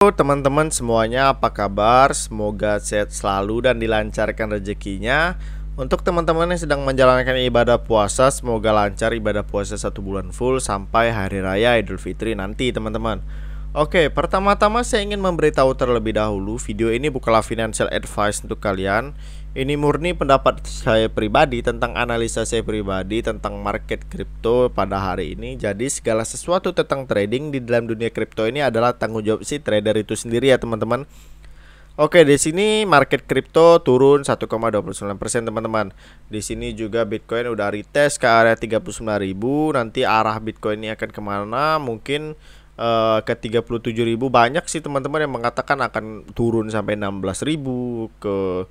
Halo teman-teman semuanya, apa kabar? Semoga sehat selalu dan dilancarkan rezekinya. Untuk teman-teman yang sedang menjalankan ibadah puasa, semoga lancar ibadah puasa 1 bulan full sampai Hari Raya Idul Fitri nanti teman-teman. Oke, pertama-tama saya ingin memberitahu terlebih dahulu, video ini bukanlah financial advice untuk kalian. Ini murni pendapat saya pribadi tentang analisa saya pribadi tentang market kripto pada hari ini. Jadi segala sesuatu tentang trading di dalam dunia kripto ini adalah tanggung jawab si trader itu sendiri ya teman-teman. Oke, di sini market kripto turun 1,29% teman-teman. Di sini juga Bitcoin udah retest ke area 39.000. Nanti arah Bitcoin ini akan kemana? Mungkin ke 37.000. Banyak sih teman-teman yang mengatakan akan turun sampai 16.000 ke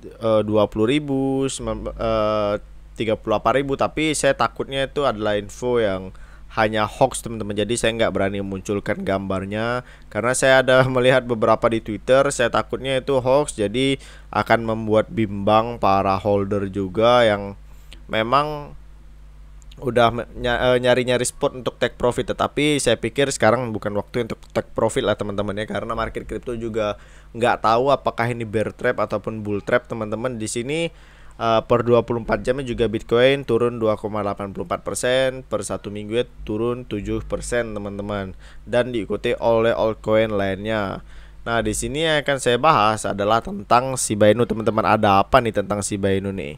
20.000, 38.000. Tapi saya takutnya itu adalah info yang hanya hoax teman-teman. Jadi saya nggak berani munculkan gambarnya karena saya ada melihat beberapa di Twitter. Saya takutnya itu hoax, jadi akan membuat bimbang para holder juga yang memang udah nyari-nyari spot untuk take profit. Tetapi saya pikir sekarang bukan waktu untuk take profit lah teman-teman ya, karena market crypto juga nggak tahu apakah ini bear trap ataupun bull trap teman-teman. Di sini per 24 jamnya juga Bitcoin turun 2,84%, per 1 minggu turun 7% teman-teman, dan diikuti oleh altcoin lainnya. Nah, di sini yang akan saya bahas adalah tentang Shiba Inu teman-teman. Ada apa nih tentang Shiba Inu nih?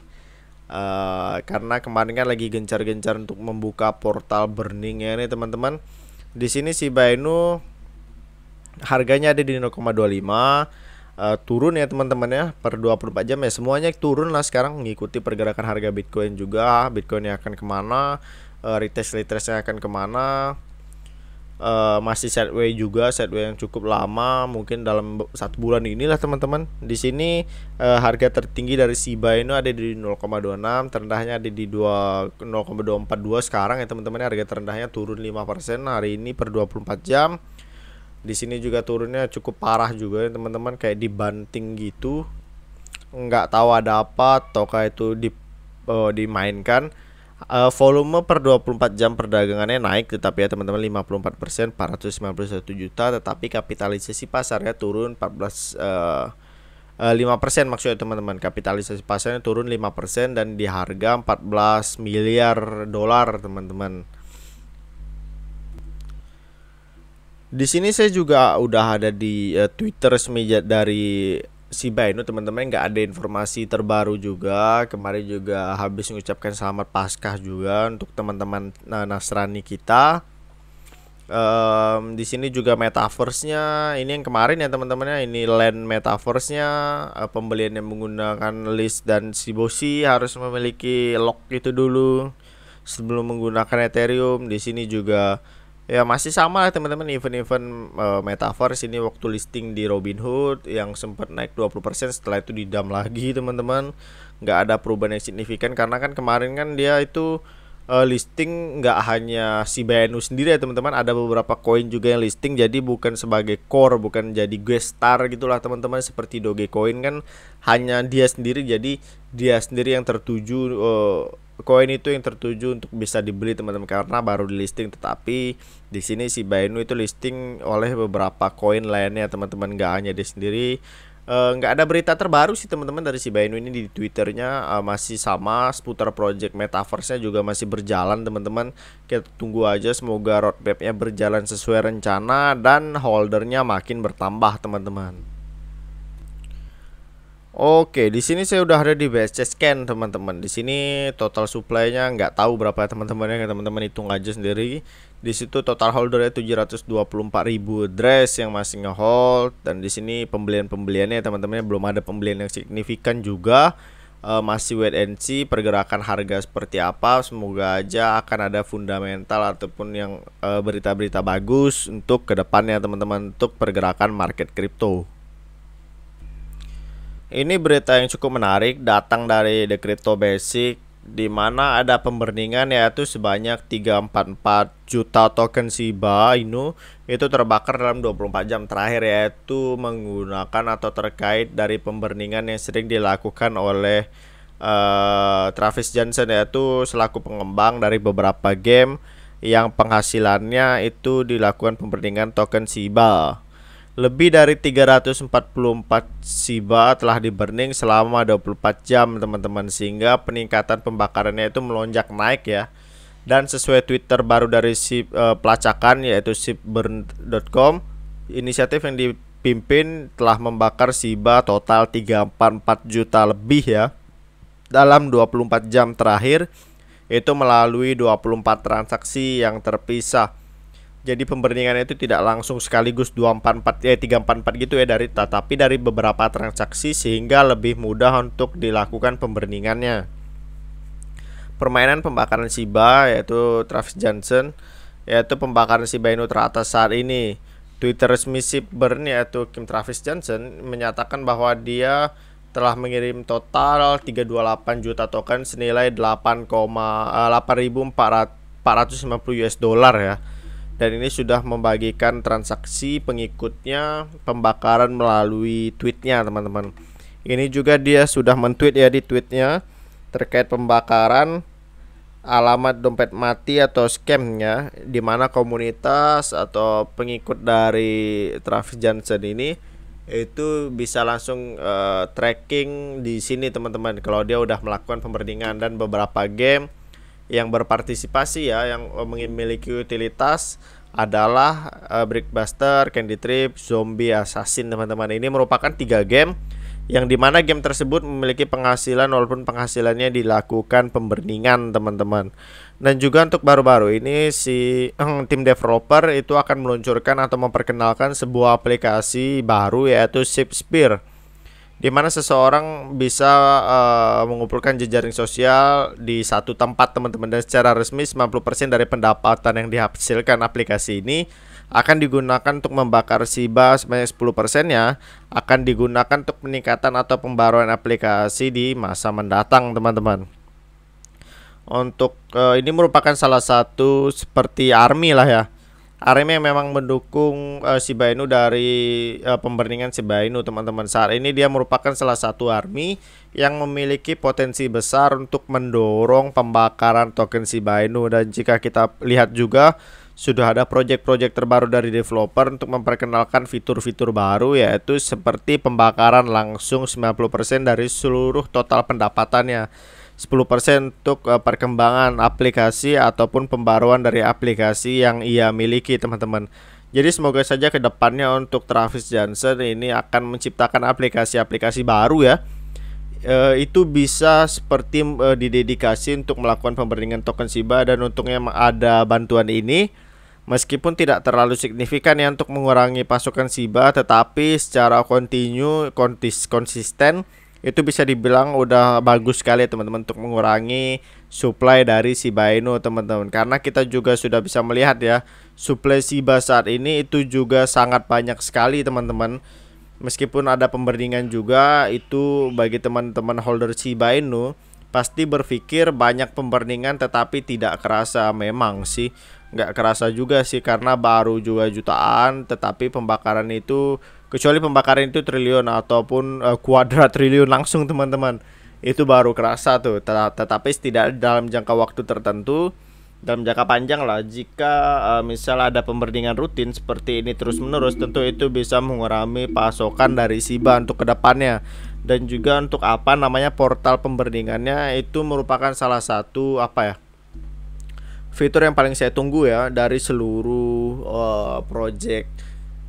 Karena kemarin kan lagi gencar-gencar untuk membuka portal burning ya nih teman-teman. Di sini Shiba Inu harganya ada di 0,25, turun ya teman-teman ya, per 24 jam ya semuanya turun lah sekarang, mengikuti pergerakan harga Bitcoin juga. Bitcoinnya akan kemana, retestnya akan kemana. Masih sideway juga, sideway yang cukup lama, mungkin dalam 1 bulan inilah teman-teman. Di sini harga tertinggi dari Shiba Inu ada di 0,26, terendahnya ada di 0,242 sekarang ya teman-teman. Harga terendahnya turun 5% hari ini per 24 jam. Di sini juga turunnya cukup parah juga ya teman-teman, kayak dibanting gitu. Nggak tahu ada apa, ataukah itu dimainkan. Volume per 24 jam perdagangannya naik tetapi ya teman-teman 54%, 491 juta, tetapi kapitalisasi pasarnya turun 5% maksudnya teman-teman. Kapitalisasi pasarnya turun 5% dan di harga 14 miliar dolar teman-teman. Di sini saya juga udah ada di Twitter resmi dari Shiba Inu teman-teman. Nggak ada informasi terbaru juga. Kemarin juga habis mengucapkan selamat Paskah juga untuk teman-teman Nasrani kita. Di sini juga metaverse-nya ini yang kemarin ya teman-teman. Ini land metaverse-nya, pembelian yang menggunakan list dan Shiboshi harus memiliki lock itu dulu sebelum menggunakan Ethereum. Di sini juga ya masih sama teman-teman, event-event metaverse ini waktu listing di Robinhood yang sempat naik 20%, setelah itu didam lagi teman-teman. Nggak ada perubahan yang signifikan karena kan kemarin kan dia itu listing nggak hanya Shiba Inu sendiri ya teman-teman, ada beberapa koin juga yang listing, jadi bukan sebagai core, bukan jadi guest star gitulah teman-teman. Seperti Dogecoin kan hanya dia sendiri, jadi dia sendiri yang tertuju, koin itu yang tertuju untuk bisa dibeli teman-teman karena baru di listing. Tetapi di sini Shiba Inu itu listing oleh beberapa koin lainnya teman-teman, nggak hanya dia sendiri. Nggak ada berita terbaru sih teman-teman dari Shiba Inu ini. Di Twitternya masih sama, seputar project metaverse-nya juga masih berjalan teman-teman. Kita tunggu aja, semoga roadmap-nya berjalan sesuai rencana dan holdernya makin bertambah teman-teman. Oke, di sini saya udah ada di BSC Scan teman-teman. Di sini total supply-nya nggak tahu berapa teman-teman ya, teman-teman hitung aja sendiri. Di situ total holdernya 724.000 address yang masih ngehold, dan di sini pembeliannya teman-teman belum ada pembelian yang signifikan juga. Masih wait and see pergerakan harga seperti apa. Semoga aja akan ada fundamental ataupun yang berita-berita bagus untuk kedepannya teman-teman, untuk pergerakan market crypto. Ini berita yang cukup menarik datang dari The Crypto Basic, di mana ada pemburningan yaitu sebanyak 344 juta token Shiba Inu itu terbakar dalam 24 jam terakhir, yaitu menggunakan atau terkait dari pemburningan yang sering dilakukan oleh Travis Johnson, yaitu selaku pengembang dari beberapa game yang penghasilannya itu dilakukan pemburningan token Shiba. Lebih dari 344 SIBA telah di burning selama 24 jam teman-teman, sehingga peningkatan pembakarannya itu melonjak naik ya. Dan sesuai tweet terbaru dari pelacakan yaitu shipburn.com, inisiatif yang dipimpin telah membakar SIBA total 344 juta lebih ya dalam 24 jam terakhir, itu melalui 24 transaksi yang terpisah. Jadi pemberningan itu tidak langsung sekaligus 344 gitu ya tapi dari beberapa transaksi, sehingga lebih mudah untuk dilakukan pemberningannya. Permainan pembakaran SIBA yaitu Travis Johnson, yaitu pembakaran SIBA Inu teratas saat ini. Twitter resmi Shipburn yaitu Kim Travis Johnson menyatakan bahwa dia telah mengirim total 328 juta token senilai 8.450 US dollar ya. Dan ini sudah membagikan transaksi pengikutnya pembakaran melalui tweetnya teman-teman. Ini juga dia sudah men-tweet ya di tweetnya terkait pembakaran alamat dompet mati atau scamnya, di mana komunitas atau pengikut dari Travis Johnson ini itu bisa langsung tracking di sini teman-teman kalau dia udah melakukan pemberningan. Dan beberapa game yang berpartisipasi ya yang memiliki utilitas adalah Brickbuster, Candy Trip, Zombie Assassin teman-teman. Ini merupakan 3 game yang dimana game tersebut memiliki penghasilan walaupun penghasilannya dilakukan pemberningan teman-teman. Dan juga untuk baru-baru ini si tim developer itu akan meluncurkan atau memperkenalkan sebuah aplikasi baru yaitu Shipspear, di mana seseorang bisa mengumpulkan jejaring sosial di satu tempat teman-teman. Dan secara resmi 90% dari pendapatan yang dihasilkan aplikasi ini akan digunakan untuk membakar SIBA, sebanyak 10%-nya akan digunakan untuk peningkatan atau pembaruan aplikasi di masa mendatang teman-teman. Untuk ini merupakan salah satu seperti ARMY lah ya, ARMY yang memang mendukung Shiba Inu dari pemberningan Shiba Inu teman-teman. Saat ini dia merupakan salah satu ARMY yang memiliki potensi besar untuk mendorong pembakaran token Shiba Inu. Dan jika kita lihat juga sudah ada proyek-proyek terbaru dari developer untuk memperkenalkan fitur-fitur baru, yaitu seperti pembakaran langsung 90% dari seluruh total pendapatannya, 10% untuk perkembangan aplikasi ataupun pembaruan dari aplikasi yang ia miliki teman-teman. Jadi semoga saja ke depannya untuk Travis Johnson ini akan menciptakan aplikasi-aplikasi baru ya, itu bisa seperti didedikasi untuk melakukan pemberningan token Shiba. Dan untungnya ada bantuan ini, meskipun tidak terlalu signifikan ya untuk mengurangi pasokan Shiba, tetapi secara konsisten itu bisa dibilang udah bagus sekali teman-teman untuk mengurangi supply dari Shiba Inu teman-teman. Karena kita juga sudah bisa melihat ya, supply Shiba saat ini itu juga sangat banyak sekali teman-teman. Meskipun ada pemberningan juga, itu bagi teman-teman holder Shiba Inu pasti berpikir banyak pemberningan tetapi tidak kerasa. Memang sih nggak kerasa juga sih, karena baru juga jutaan, tetapi pembakaran itu, kecuali pembakaran itu triliun ataupun kuadrat triliun langsung teman-teman, itu baru kerasa tuh. Tetapi setidaknya dalam jangka waktu tertentu, dalam jangka panjang lah, jika misal ada pemberningan rutin seperti ini terus menerus, tentu itu bisa mengurangi pasokan dari Shiba untuk kedepannya. Dan juga untuk portal pemberningannya itu merupakan salah satu fitur yang paling saya tunggu ya dari seluruh project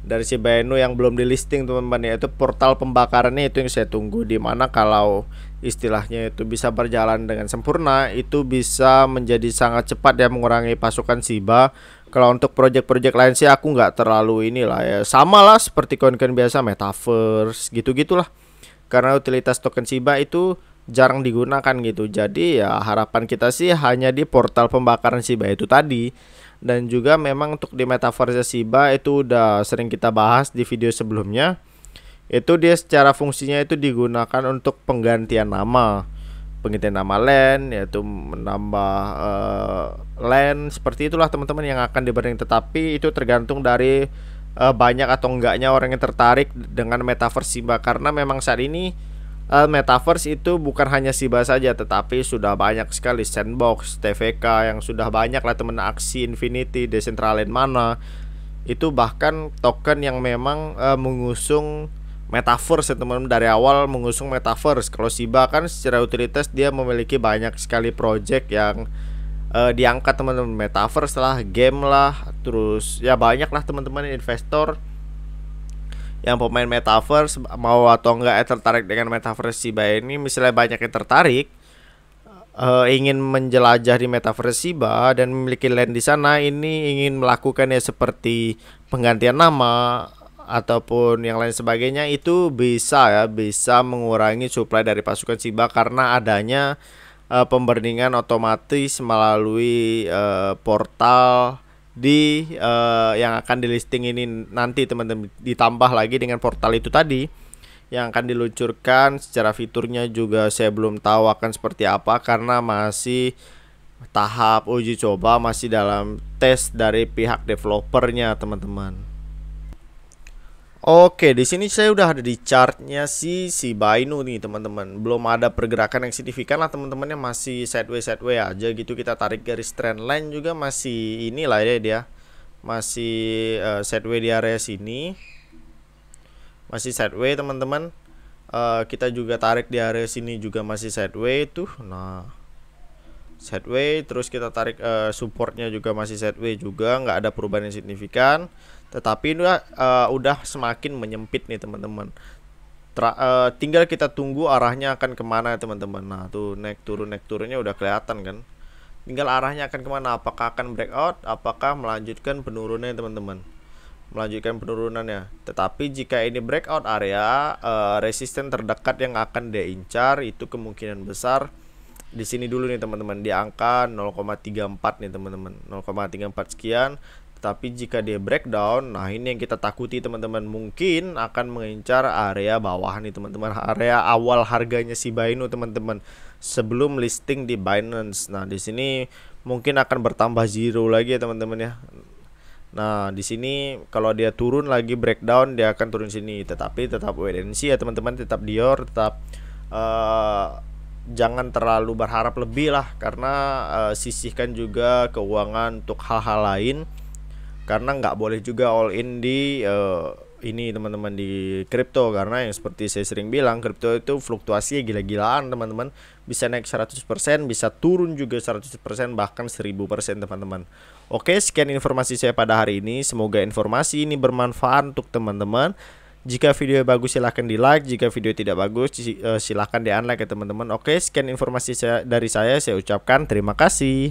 dari Shiba Inu yang belum di listing teman-teman, yaitu portal pembakarannya. Itu yang saya tunggu, dimana kalau istilahnya itu bisa berjalan dengan sempurna, itu bisa menjadi sangat cepat ya mengurangi pasukan Shiba. Kalau untuk project-project lain sih aku nggak terlalu inilah ya, sama lah seperti koin-koin biasa, metaverse gitu-gitulah, karena utilitas token Shiba itu jarang digunakan gitu. Jadi ya harapan kita sih hanya di portal pembakaran Shiba itu tadi. Dan juga memang untuk di metaverse Shiba itu udah sering kita bahas di video sebelumnya, itu dia secara fungsinya itu digunakan untuk penggantian nama LAN, yaitu menambah LAN, seperti itulah teman-teman yang akan dibanding. Tetapi itu tergantung dari banyak atau enggaknya orang yang tertarik dengan metaverse Shiba, karena memang saat ini metaverse itu bukan hanya Shiba saja, tetapi sudah banyak sekali Sandbox, TVK yang sudah banyak lah temen, Axie Infinity, Decentraland Mana, Itu bahkan token yang memang mengusung metaverse ya teman-teman, dari awal mengusung metaverse. Kalau Shiba kan secara utilitas dia memiliki banyak sekali project yang diangkat teman-teman, metaverse lah, game lah, terus ya banyak lah teman-teman investor yang pemain metaverse mau atau enggak tertarik dengan metaverse Shiba ini. Misalnya banyak yang tertarik ingin menjelajah di metaverse Shiba dan memiliki land di sana, ini ingin melakukannya seperti penggantian nama ataupun yang lain sebagainya, itu bisa ya, bisa mengurangi supply dari pasukan Shiba karena adanya pemberningan otomatis melalui portal di yang akan di listing ini nanti teman-teman, ditambah lagi dengan portal itu tadi yang akan diluncurkan. Secara fiturnya juga saya belum tahu akan seperti apa karena masih tahap uji coba, masih dalam tes dari pihak developernya teman-teman. Oke, di sini saya udah ada di chartnya si Shiba Inu nih teman-teman. Belum ada pergerakan yang signifikan lah teman-temannya, masih sideways aja gitu. Kita tarik garis trend line juga masih inilah ya, dia masih sideways di area sini, masih sideways teman-teman. Kita juga tarik di area sini juga masih sideways tuh. Nah, sideways, terus kita tarik supportnya juga masih sideways juga, nggak ada perubahan yang signifikan. Tetapi udah semakin menyempit nih teman-teman. Tinggal kita tunggu arahnya akan kemana teman-teman. Nah tuh naik turunnya udah kelihatan kan. Tinggal arahnya akan kemana, apakah akan breakout, apakah melanjutkan penurunannya teman-teman, melanjutkan penurunannya. Tetapi jika ini breakout area, resisten terdekat yang akan diincar itu kemungkinan besar di sini dulu nih teman-teman, di angka 0,34 nih teman-teman, 0,34 sekian. Tapi jika dia breakdown, nah ini yang kita takuti teman-teman, mungkin akan mengincar area bawah nih teman-teman, area awal harganya Shiba Inu teman-teman sebelum listing di Binance. Nah di sini mungkin akan bertambah zero lagi ya teman-teman ya. Nah di sini kalau dia turun lagi breakdown, dia akan turun sini. Tetapi tetap wait and see ya teman-teman, tetap dior, tetap jangan terlalu berharap lebih lah, karena sisihkan juga keuangan untuk hal-hal lain. Karena nggak boleh juga all in di ini teman-teman, di kripto, karena yang seperti saya sering bilang, kripto itu fluktuasi gila-gilaan teman-teman, bisa naik 100%, bisa turun juga 100%, bahkan 1000% teman-teman. Oke, sekian informasi saya pada hari ini, semoga informasi ini bermanfaat untuk teman-teman. Jika video bagus silahkan di like, jika video tidak bagus silahkan di unlike ya teman-teman. Oke, sekian informasi dari saya ucapkan terima kasih.